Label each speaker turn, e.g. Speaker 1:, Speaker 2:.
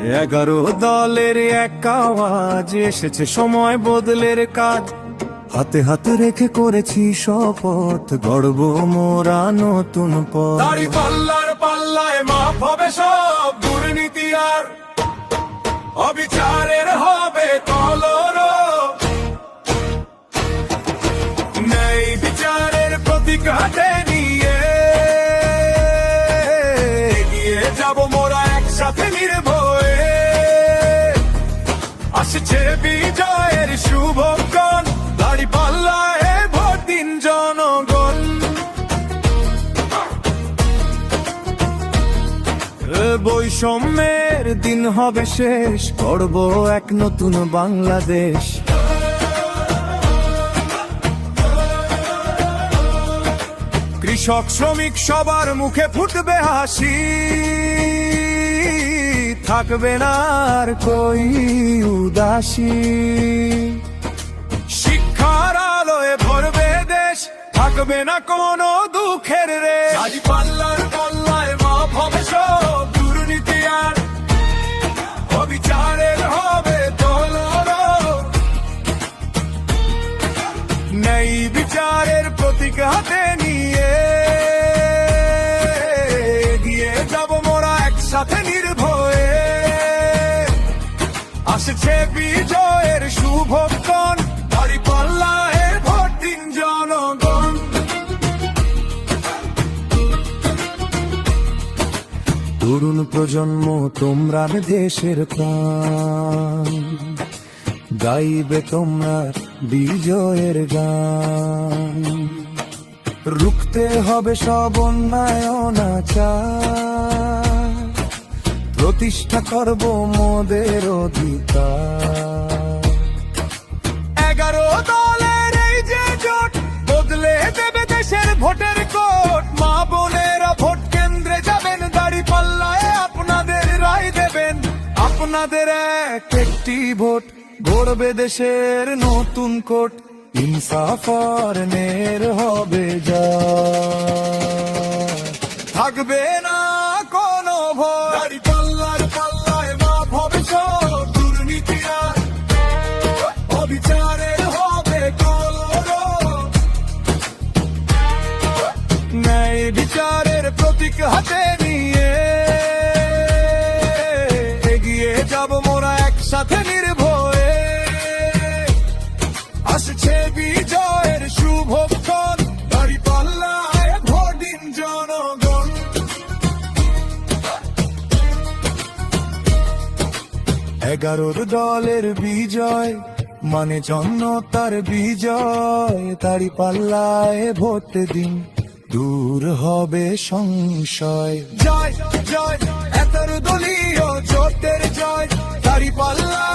Speaker 1: 11 দলের এক আওয়াজ, এসেছে সময় বদলের কাজ। হাতে হাতে রেখে করেছি শপথ, গড়ব মোরা নতুন পথ।
Speaker 2: দাঁড়িপাল্লার পাল্লায় মাপ হবে সব দুর্নীতি আর অবিচারের হবে কলরব। নেই বিচারের প্রতীক হাতে নিয়ে এগিয়ে যাব মোরা একসাথে নির্ভয়ে। আসছে বিজয়ের শুভক্ষণ, দাঁড়িপাল্লায় ভোট দিন জনগণ।
Speaker 1: বৈষম্যের দিন হবে শেষ, গড়ব এক নতুন বাংলাদেশ।
Speaker 2: কৃষক শ্রমিক সবার মুখে ফুটবে হাসি,
Speaker 1: থাকবে না আর কই উদাসী।
Speaker 2: শিক্ষার আলোয় ভরবে দেশ, থাকবে না কোনো দুঃখের রেশ। দাঁড়িপাল্লার পাল্লায় মাপ হবে সব দুর্নীতি আর অবিচারের হবে কলরব। নেই বিচারের প্রতীক হাতে নিয়ে এগিয়ে যাব মোরা একসাথে নির্ভয়ে। আসছে বিজয়ের শুভক্ষণ, দাঁড়িপাল্লায় ভোট দিন জনগণ।
Speaker 1: তরুণ প্রজন্ম তোমরা দেশের প্রাণ, গাইবে তোমরা বিজয়ের গান। রুখতে হবে সব অন্যায় অনাচার, প্রতিষ্ঠা করব মোদের অধিকার।
Speaker 2: 11 দলের এই যে জোট, বদলে দেবে দেশের ভোটের কোট। মা বোনেরা ভোট কেন্দ্রে যাবেন, দাঁড়িপাল্লায় আপনাদের রায় দেবেন।
Speaker 1: আপনাদের এক একটি ভোট গড়বে দেশের নতুন কোট। ইনসাফ আর ন্যায়ের হবে জয়,
Speaker 2: থাকবে না কোনো ভয়। দাঁড়িপাল্লার পাল্লায় মাপ হবে সব দুর্নীতি আর অবিচারের হবে কলরব।
Speaker 1: ন্যায় বিচারের
Speaker 2: প্রতীক হাতে নিয়ে এগিয়ে যাব মোরা একসাথে নির্ভয়ে। আসছে বিজয়ের শুভক্ষণ, দাঁড়িপাল্লায় ভোট দিন জনগণ।
Speaker 1: 11 দলের বিজয় মানে জনতার বিজয়। দাঁড়িপাল্লায় ভোট দিন, দূর হবে সংশয়।
Speaker 2: জয় জয় 11 দলীয় জোটের জয়, দাঁড়িপাল্লা